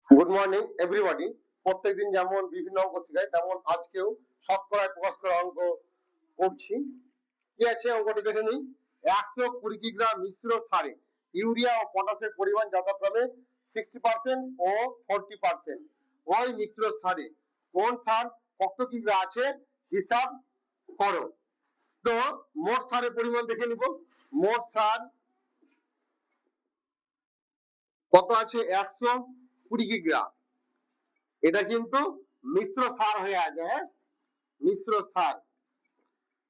Good morning everybody. প্রত্যেকদিন যেমন বিভিন্ন অঙ্ক শেখাই তেমন আজকেও শতকরায় প্রকাশ করা অঙ্ক করছি। কি আছে অঙ্কটি দেখে নিই। 120 কিগ্রা মিশ্র সারে ইউরিয়া ও পটাশের পরিমাণ যথাক্রমে 60% ও 40%। ওই মিশ্র সারে কোন সার কত কিগ্রা আছে হিসাব করো। তো মোট সারের পরিমাণ দেখে নিব। মোট সার কত আছে? 120 কিগ্রা। এটা কিন্তু মিশ্র সার হয়ে আছে, হ্যাঁ, মিশ্র সার।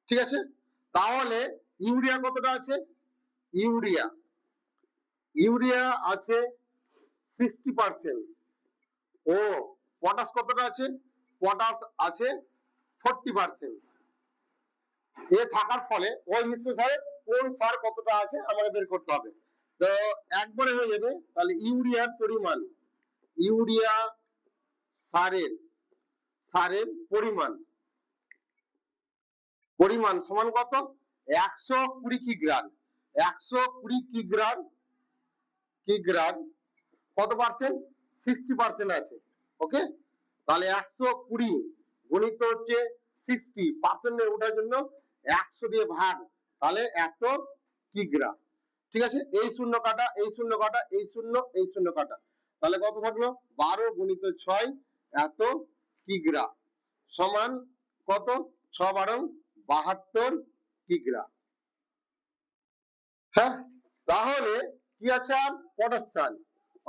ঠিক আছে, তাহলে ইউরিয়া কতটা আছে? ইউরিয়া ইউরিয়া আছে 60% ও পটাশ কতটা আছে? পটাশ আছে 40%। এ থাকার ফলে ওই মিশ্র সারে কোন সার কতটা আছে আমাদের বের করতে হবে। তো একবারে হয়ে যাবে। তাহলে ইউরিয়ার পরিমাণ, ইউরিয়া সারের সারের পরিমাণ পরিমাণ সমান কত? 120 কিগ্রা। 120 কিগ্রা কত পার্সেন্ট? 60% আছে। ওকে, তাহলে 120 গুণিত হচ্ছে 60% ওঠার জন্য 100 দিয়ে ভাগ, তাহলে এত কিগ্রা। ঠিক আছে, এই শূন্য কাটা, এই শূন্য কাটা, এই শূন্য, এই শূন্য কাটা, তাহলে কত থাকলো? 12 গুণিত 6 এত কিগ্রা সমান কত? 6 12 72 কিগ্রা। হ্যাঁ, তাহলে কি আছে? আর পটাশ সার,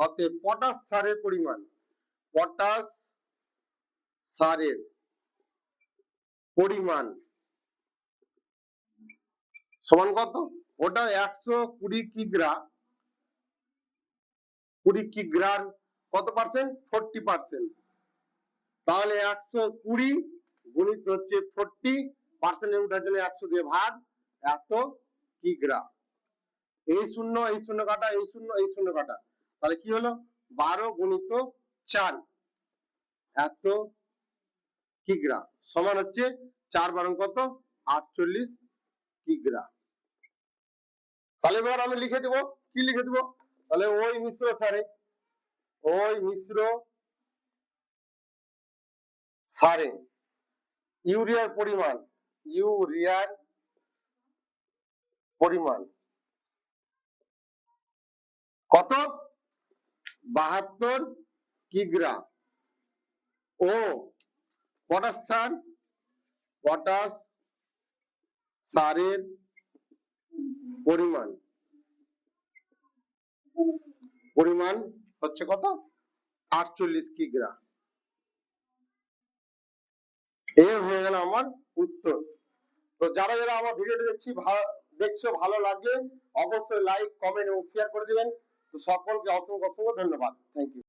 অতএব পটাশ সারের পরিমাণ, পটাশ সারের পরিমাণ সমান কত? ওটা 120 কিগ্রা, 20 কিগ্রার কত পার্সেন্ট? 40%। তাহলে 120 গুণিত হচ্ছে 40% ওঠার জন্য 100 দিয়ে ভাগ, এত কিগ্রা। এই শূন্য, এই শূন্য কাটা, এই শূন্য, এই শূন্য কাটা, তাহলে কি হলো? 12 গুণিত 4 এত কিগ্রা সমান হচ্ছে 4 12 কত? 48 কিগ্রা। তাহলে এবার আমি লিখে দেব। কি লিখে দেব? তাহলে ওই মিশ্র সারে, ওই মিশ্র সারে ইউরিয়ার পরিমাণ, ইউরিয়ার পরিমাণ কত? 72 কিগ্রা ও পটাশ সার, পটাশ সারের পরিমাণ পরিমাণ হচ্ছে কত? 48 কিগ্রা। এ হয়ে গেল আমার উত্তর। তো যারা যারা আমার ভিডিওটি দেখছো ভালো লাগলে অবশ্যই লাইক, কমেন্ট এবং শেয়ার করে দিবেন। তো সকলকে অসংখ্য অসংখ্য ধন্যবাদ। Thank you.